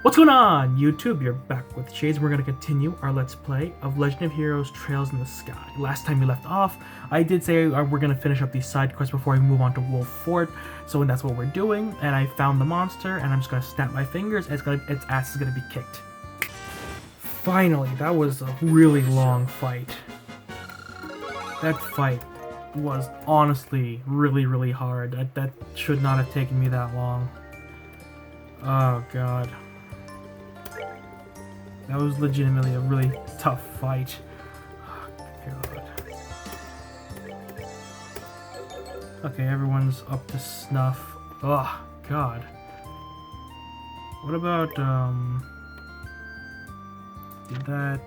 What's going on, YouTube? You're back with Shades. We're going to continue our Let's Play of Legend of Heroes Trails in the Sky. Last time we left off, I did say we're going to finish up these side quests before we move on to Wolf Fort, so that's what we're doing, and I found the monster, and I'm just going to snap my fingers, and its ass is going to be kicked. Finally, that was a really long fight. That fight was honestly really hard. That should not have taken me that long. Oh god. That was legitimately a really tough fight. Oh, god. Okay, everyone's up to snuff. Oh, god. What about, did that...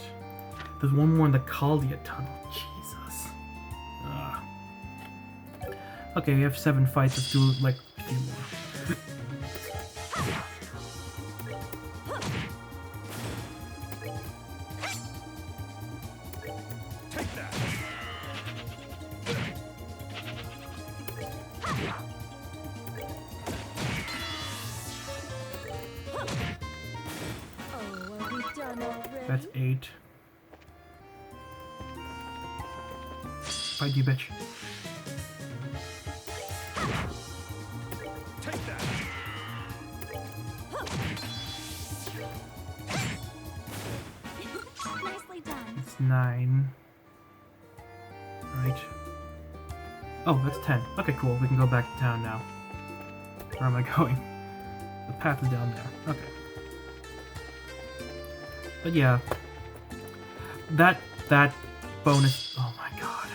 There's one more in the Caldia tunnel. Jesus. Ugh. Okay, we have 7 fights. Let's do, like, a few more. That's 8. Fight you, bitch. Take that. Nicely done. It's 9. Right. Oh, that's 10. Okay, cool. We can go back to town now. Where am I going? The path is down there. Okay. But yeah. That bonus... Oh my god.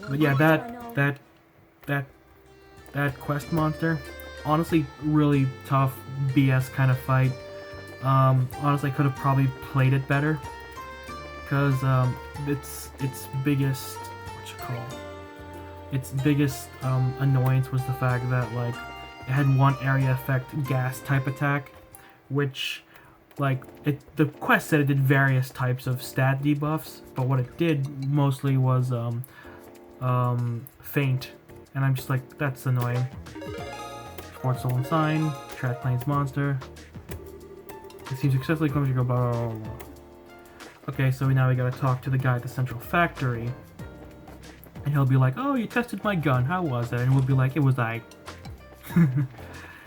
But yeah, that quest monster, honestly, really tough BS kind of fight. Honestly, I could have probably played it better, because its biggest annoyance was the fact that like it had one area effect gas type attack, which like the quest said it did various types of stat debuffs, but what it did mostly was faint, and I'm just like, that's annoying. Sport Stolen Sign, Trash Plains Monster. It seems successfully comes to go blah, blah, blah, blah. Okay, so now we gotta talk to the guy at the Central Factory, and he'll be like, oh, you tested my gun, how was it? And we'll be like, it was I. And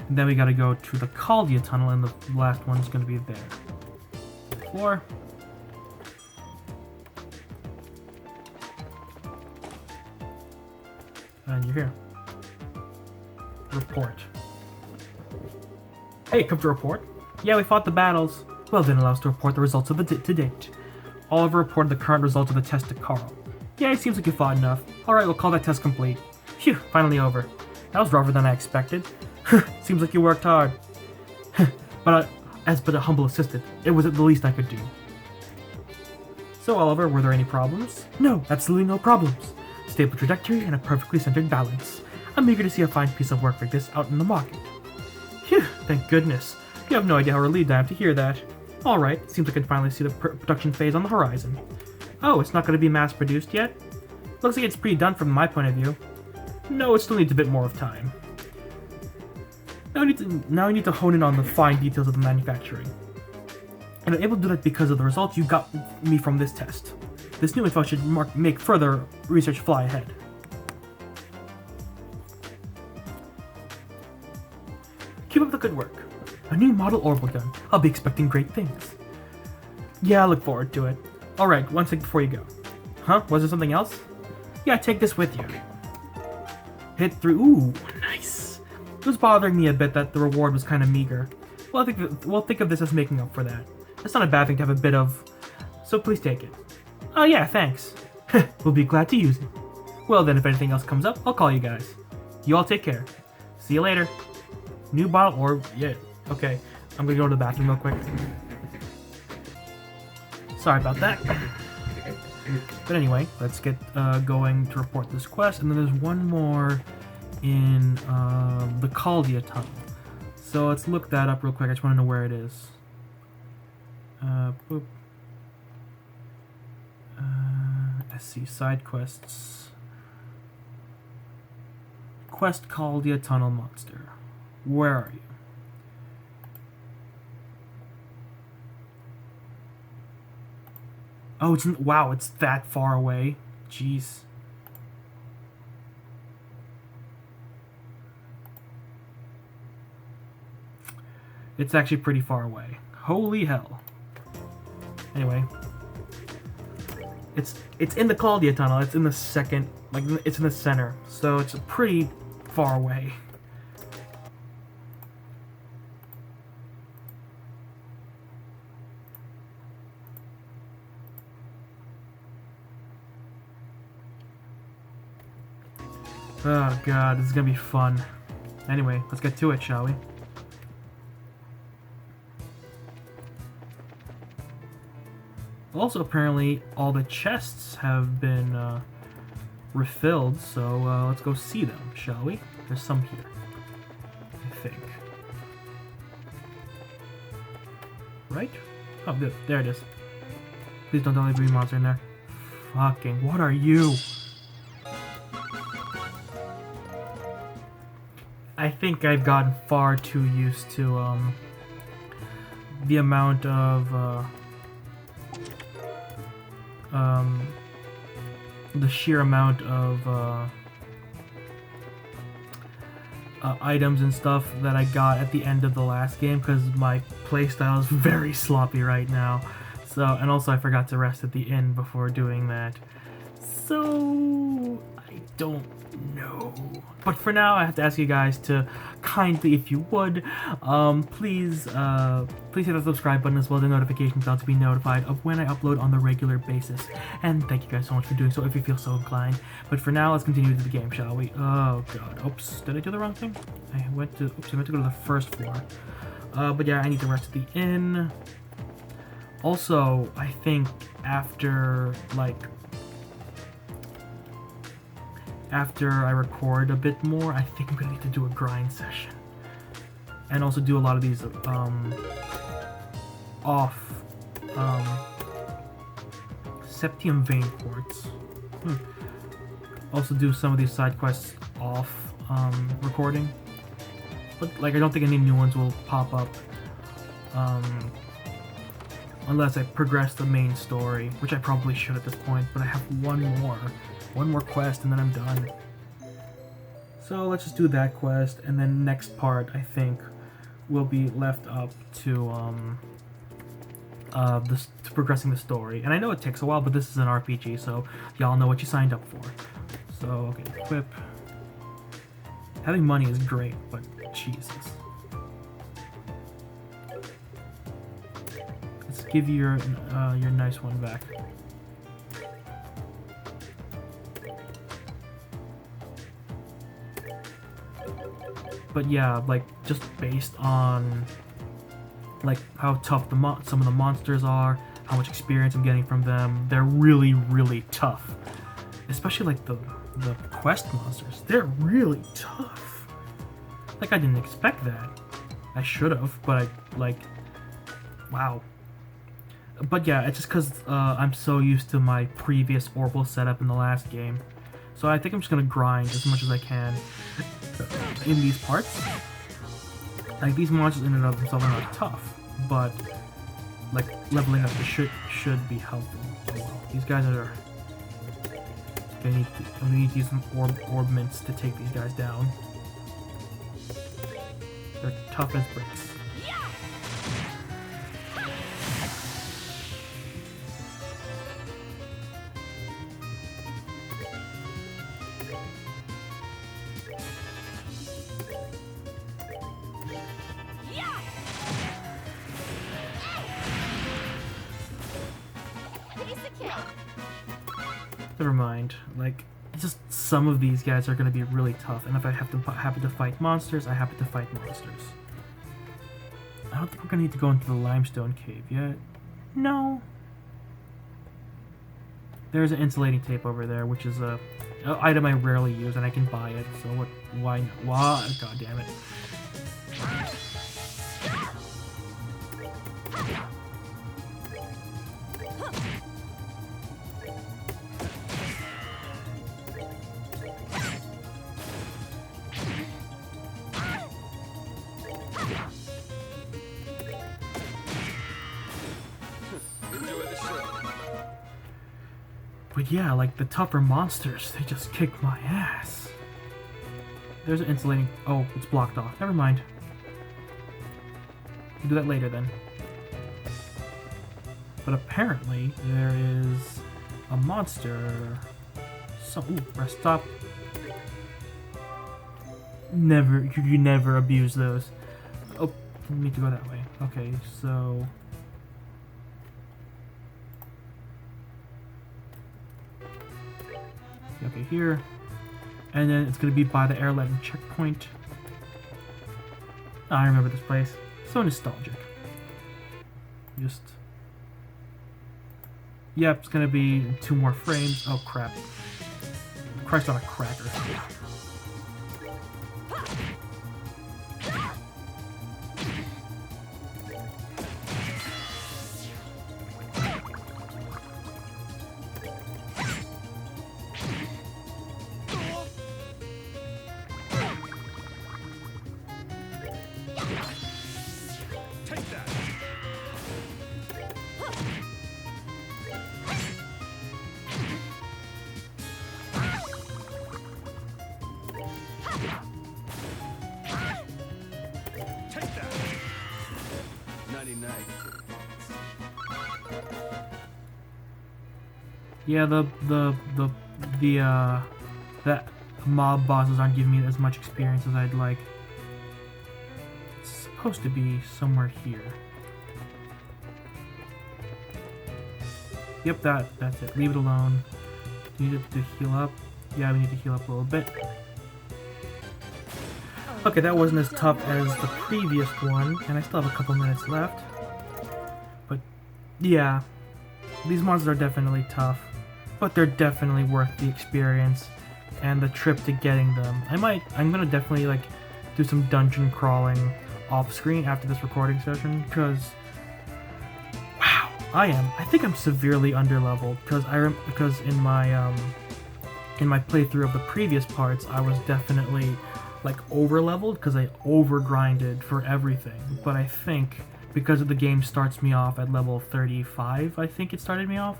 then we gotta go to the Caldia tunnel, and the last one's gonna be there. Floor. And you're here. Report. Hey, come to report? Yeah, we fought the battles. Well, then allow us to report the results of the to date. Oliver reported the current results of the test to Carl. Yeah, it seems like you fought enough. Alright, we'll call that test complete. Phew, finally over. That was rougher than I expected. Seems like you worked hard. But as a humble assistant, it was the least I could do. So, Oliver, were there any problems? No, absolutely no problems. Stable trajectory and a perfectly centered balance. I'm eager to see a fine piece of work like this out in the market. Phew, thank goodness. You have no idea how relieved I am to hear that. Alright, seems like I can finally see the production phase on the horizon. Oh, it's not going to be mass-produced yet? Looks like it's pretty done from my point of view. No, it still needs a bit more of time. Now I need to hone in on the fine details of the manufacturing. And I'm able to do that because of the results you got me from this test. This new info should make further research fly ahead. Keep up the good work. A new model orbital gun. I'll be expecting great things. Yeah, I look forward to it. Alright, one second before you go. Huh? Was there something else? Yeah, take this with you. Hit through. Ooh, nice. It was bothering me a bit that the reward was kind of meager. Well, we'll think of this as making up for that. It's not a bad thing to have a bit of... So please take it. Oh yeah, thanks. We'll be glad to use it. Well then, if anything else comes up, I'll call you guys. You all take care. See you later. New bottle or... Yeah, okay. I'm gonna go to the bathroom real quick. Sorry about that. But anyway, let's get going to report this quest. And then there's one more in the Caldia tunnel. So let's look that up real quick. I just want to know where it is. Boop. Let's see, side quests. Quest Caldia Tunnel Monster. Where are you? Oh, wow, it's that far away. Jeez. It's actually pretty far away. Holy hell. Anyway. It's in the Caldia Tunnel. It's in the second, like, it's in the center. So it's pretty far away. Oh god, this is gonna be fun. Anyway, let's get to it, shall we? Also, apparently, all the chests have been refilled, so let's go see them, shall we? There's some here, I think. Right? Oh, good. There it is. Please don't tell me green monster in there. Fucking, what are you? I think I've gotten far too used to the amount of the sheer amount of items and stuff that I got at the end of the last game, because my playstyle is very sloppy right now. So, and also I forgot to rest at the inn before doing that. So I don't know. But for now, I have to ask you guys to kindly, if you would, please hit the subscribe button as well as the notification bell to be notified of when I upload on the regular basis. And thank you guys so much for doing so if you feel so inclined. But for now, let's continue to the game, shall we? Oh god, oops, did I do the wrong thing? I meant to go to the first floor. But yeah, I need to rest at the inn. Also, I think after I record a bit more, I think I'm gonna need to do a grind session. And also do a lot of these Septium Vein Quartz. Also do some of these side quests off recording. But like, I don't think any new ones will pop up unless I progress the main story, which I probably should at this point, but I have one more quest and then I'm done. So let's just do that quest, and then next part I think will be left up to to progressing the story. And I know it takes a while, but this is an RPG, so y'all know what you signed up for. So okay, equip. Having money is great, but Jesus. Let's give you your nice one back. But yeah, like, just based on like how tough some of the monsters are, how much experience I'm getting from them, they're really, really tough. Especially like the quest monsters, they're really tough. Like, I didn't expect that. I should have, but wow. But yeah, it's just because I'm so used to my previous Orbital setup in the last game. So I think I'm just gonna grind as much as I can in these parts. Like, these monsters in and of themselves are not tough, but like, leveling up should be helpful. Oh, well, these guys are I'm gonna need to use some orb mints to take these guys down. They're tough as bricks. Never mind. Like, just some of these guys are going to be really tough, and if I happen to fight monsters, I happen to fight monsters. I don't think we're going to need to go into the limestone cave yet. No. There's an insulating tape over there, which is an item I rarely use, and I can buy it. So what? Why? Why? God damn it. But yeah, like the tougher monsters, they just kick my ass. There's an insulating... Oh, it's blocked off. Never mind. We'll do that later then. But apparently, there is a monster. So, ooh, rest stop. Never, you never abuse those. Oh, we need to go that way. Okay, so... Okay, here. And then it's going to be by the airline checkpoint. I remember this place. So nostalgic. Just... Yep, it's going to be 2 more frames. Oh, crap. Christ on a cracker. Yeah, that mob bosses aren't giving me as much experience as I'd like. It's supposed to be somewhere here. Yep, that's it. Leave it alone. Do we need to heal up? Yeah, we need to heal up a little bit. Okay, that wasn't as tough as the previous one, and I still have a couple minutes left. But, yeah. These monsters are definitely tough, but they're definitely worth the experience and the trip to getting them. I'm gonna definitely, like, do some dungeon crawling off-screen after this recording session, because... Wow! I think I'm severely underleveled, because in my playthrough of the previous parts, I was definitely... like over-leveled because I over-grinded for everything. But I think because of the game starts me off at level 35, I think it started me off,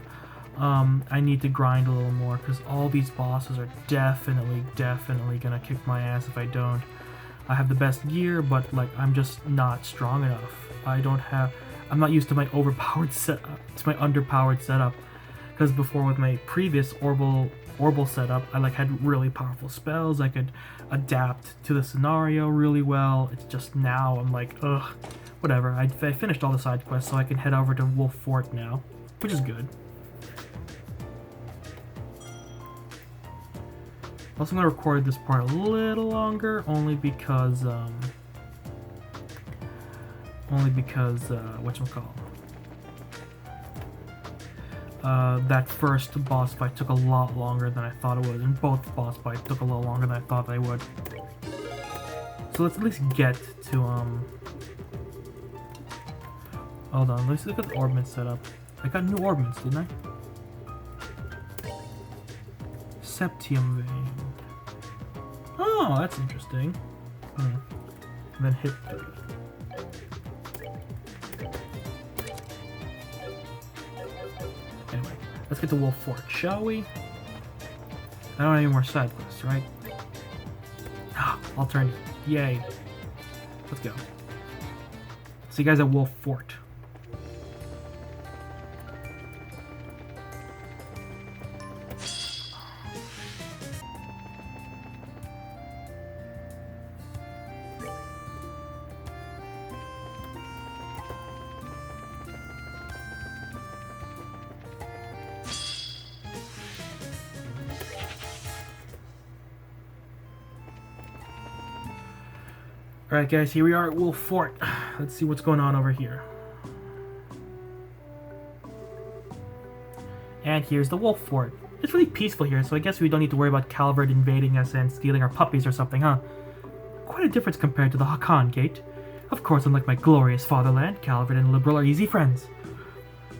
I need to grind a little more because all these bosses are definitely gonna kick my ass if I don't. I have the best gear, but like I'm just not strong enough. I'm not used to my overpowered setup. It's my underpowered setup. Because before with my previous Orbital setup, I like had really powerful spells. I could adapt to the scenario really well. It's just now I'm like, ugh, whatever. I finished all the side quests, so I can head over to Wolf Fort now, which is good. Also, I'm gonna record this part a little longer, only because whatchamacallit? That first boss fight took a lot longer than I thought it would, and both boss fights took a lot longer than I thought they would. So let's at least get to, Hold on, let's look at the orbment setup. I got new orbments, didn't I? Septium vein. Oh, that's interesting. And then hit 3. Anyway, let's get to Wolf Fort, shall we? I don't have any more side quests, right? Ah, alternative. Yay. Let's go. See you guys at Wolf Fort. Alright guys, here we are at Wolf Fort. Let's see what's going on over here. And here's the Wolf Fort. It's really peaceful here, so I guess we don't need to worry about Calvard invading us and stealing our puppies or something, huh? Quite a difference compared to the Hakan Gate. Of course, unlike my glorious fatherland, Calvard and Liberl are easy friends.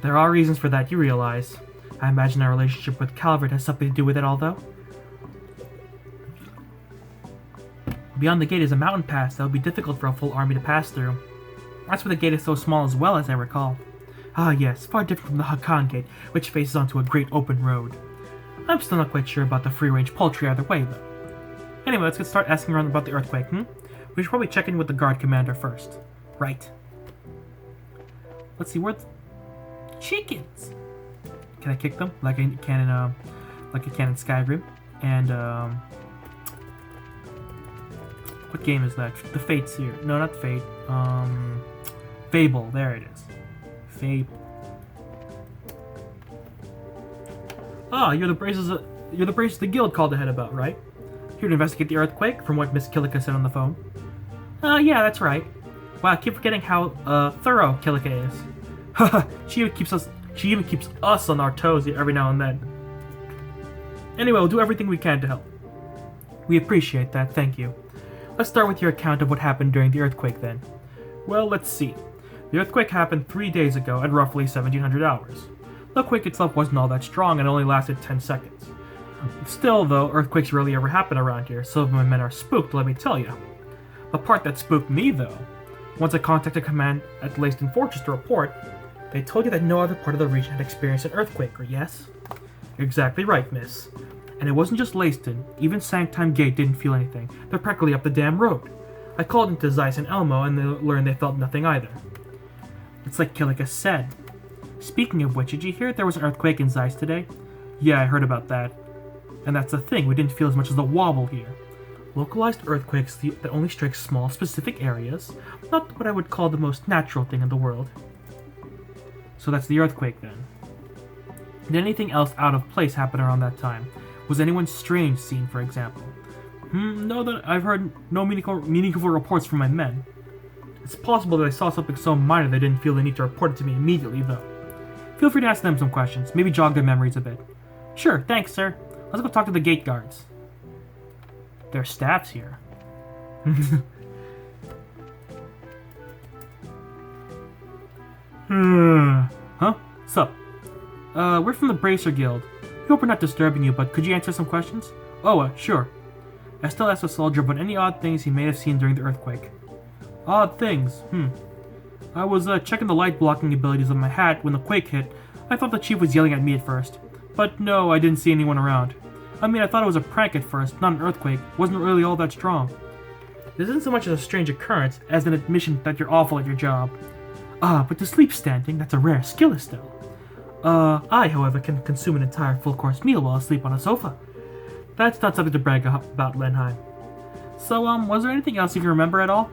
There are reasons for that, you realize. I imagine our relationship with Calvard has something to do with it all, though. Beyond the gate is a mountain pass that would be difficult for a full army to pass through. That's why the gate is so small as well, as I recall. Ah yes, far different from the Hakan Gate, which faces onto a great open road. I'm still not quite sure about the free-range poultry either way, though. Anyway, let's get start asking around about the earthquake, We should probably check in with the guard commander first. Right. Let's see, where chickens? Can I kick them? Like I can in Skyrim? And, what game is that? The Fate's here. No, not Fate. Fable. There it is. Fable. Ah, you're the braces the guild called ahead about, right? Here to investigate the earthquake, from what Miss Kilika said on the phone. Yeah, that's right. Wow, I keep forgetting how thorough Kilika is. Haha, she even keeps us on our toes every now and then. Anyway, we'll do everything we can to help. We appreciate that, thank you. Let's start with your account of what happened during the earthquake then. Well, let's see. The earthquake happened 3 days ago at roughly 1700 hours. The quake itself wasn't all that strong and only lasted 10 seconds. Still, though, earthquakes rarely ever happen around here, so my men are spooked, let me tell you. The part that spooked me, though, once I contacted command at Leyston Fortress to report, they told you that no other part of the region had experienced an earthquake, or yes? You're exactly right, miss. And it wasn't just Leyston, even Sanctime Gate didn't feel anything. They're practically up the damn road. I called into Zeiss and Elmo and they learned they felt nothing either. It's like Kilika said. Speaking of which, did you hear there was an earthquake in Zeiss today? Yeah, I heard about that. And that's the thing, we didn't feel as much as a wobble here. Localized earthquakes that only strike small, specific areas. Not what I would call the most natural thing in the world. So that's the earthquake then. Did anything else out of place happen around that time? Was anyone strange seen, for example? No, that I've heard no meaningful reports from my men. It's possible that I saw something so minor they didn't feel the need to report it to me immediately, though. Feel free to ask them some questions, maybe jog their memories a bit. Sure, thanks, sir. Let's go talk to the gate guards. Their staff's here. Huh? Sup? We're from the Bracer Guild. We hope we're not disturbing you, but could you answer some questions? Oh, sure. I still asked the soldier about any odd things he may have seen during the earthquake. Odd things? I was checking the light blocking abilities of my hat when the quake hit. I thought the chief was yelling at me at first. But no, I didn't see anyone around. I mean, I thought it was a prank at first, not an earthquake. Wasn't really all that strong. This isn't so much as a strange occurrence as an admission that you're awful at your job. But to sleep standing, that's a rare skill, Estelle. I, however, can consume an entire full-course meal while asleep on a sofa. That's not something to brag about, Lenheim. So, was there anything else you can remember at all?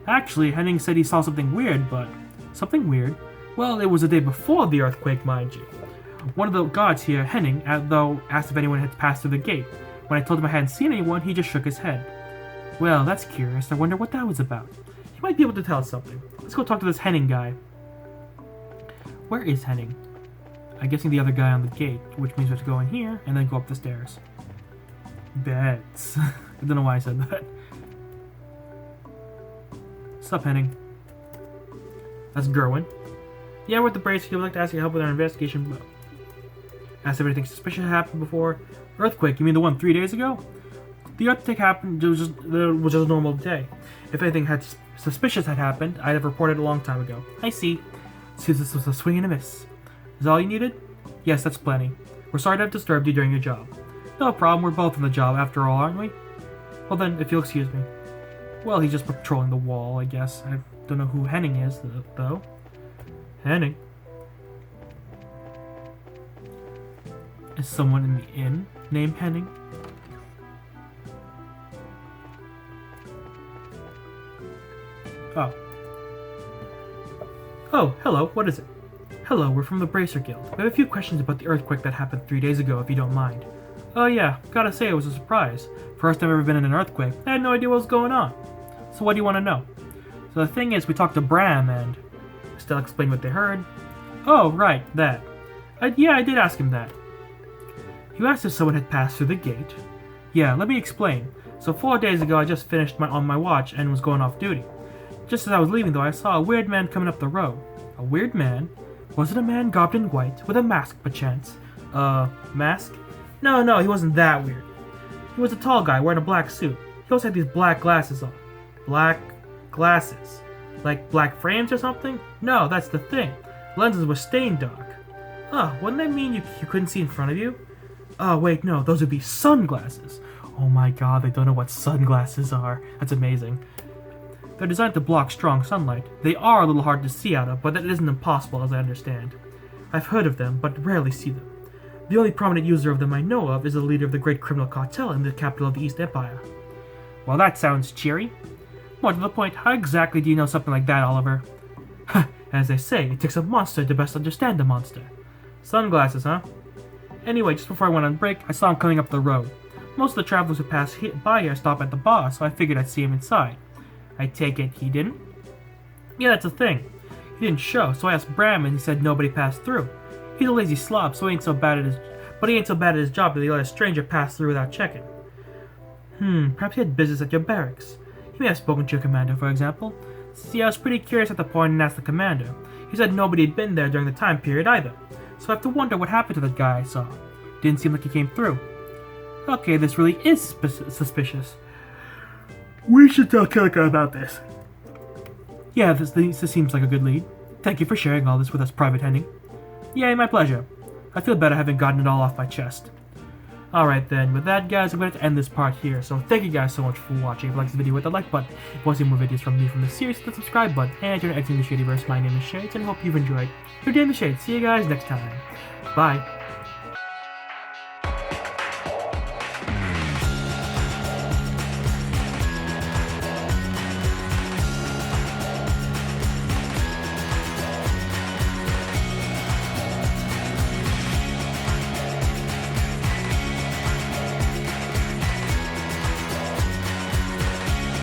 Actually, Henning said he saw something weird, but... Something weird? Well, it was the day before the earthquake, mind you. One of the guards here, Henning, though, asked if anyone had passed through the gate. When I told him I hadn't seen anyone, he just shook his head. Well, that's curious. I wonder what that was about. He might be able to tell us something. Let's go talk to this Henning guy. Where is Henning? I'm guessing the other guy on the gate, which means we have to go in here and then go up the stairs. Beds. I don't know why I said that. Sup, Henning? That's Gerwin. Yeah, we're at the Bracer. Would like to ask your help with our investigation. Asked if anything suspicious happened before. Earthquake? You mean the one 3 days ago? The earthquake happened. It was just a normal day. If anything suspicious had happened, I'd have reported a long time ago. I see. Seems this was a swing and a miss. Is that all you needed? Yes, that's plenty. We're sorry to have disturbed you during your job. No problem. We're both on the job after all, aren't we? Well then, if you'll excuse me. Well, he's just patrolling the wall, I guess. I don't know who Henning is, though. Henning? Is someone in the inn named Henning? Oh. Oh, hello, what is it? Hello, we're from the Bracer Guild. We have a few questions about the earthquake that happened 3 days ago, if you don't mind. Oh yeah, gotta say it was a surprise. First time I've ever been in an earthquake. I had no idea what was going on. So what do you want to know? So the thing is, we talked to Bram and... Estelle explained what they heard. Oh, right, that. Yeah, I did ask him that. You asked if someone had passed through the gate. Yeah, let me explain. So 4 days ago, I just finished on my watch and was going off duty. Just as I was leaving, though, I saw a weird man coming up the road. A weird man? Was it a man garbed in white, with a mask, perchance? Mask? No, he wasn't that weird. He was a tall guy wearing a black suit. He also had these black glasses on. Black glasses? Like black frames or something? No, that's the thing. Lenses were stained dark. Wouldn't that mean you couldn't see in front of you? Oh, wait, no, those would be sunglasses. Oh my god, they don't know what sunglasses are. That's amazing. They're designed to block strong sunlight. They are a little hard to see out of, but that isn't impossible as I understand. I've heard of them, but rarely see them. The only prominent user of them I know of is the leader of the great criminal cartel in the capital of the East Empire. Well, that sounds cheery. More to the point, how exactly do you know something like that, Oliver? As they say, it takes a monster to best understand a monster. Sunglasses, huh? Anyway, just before I went on break, I saw him coming up the road. Most of the travelers who pass by here stop at the bar, so I figured I'd see him inside. I take it he didn't? Yeah, that's the thing. He didn't show, so I asked Bram and he said nobody passed through. He's a lazy slob, so he ain't so bad at his job that he let a stranger pass through without checking. Perhaps he had business at your barracks. He may have spoken to your commander, for example. See, I was pretty curious at the point and asked the commander. He said nobody had been there during the time period either. So I have to wonder what happened to that guy I saw. Didn't seem like he came through. Okay, this really is suspicious. We should tell Killiker about this. Yeah, this seems like a good lead. Thank you for sharing all this with us, Private Henning. Yay, my pleasure. I feel better having gotten it all off my chest. Alright then, with that guys, I'm going to end this part here, so thank you guys so much for watching. If you like this video, hit the like button. If you want to see more videos from me from the series, hit the subscribe button. And you're exiting the Shadyverse, my name is Shades, and I hope you've enjoyed your day in the Shades. See you guys next time. Bye.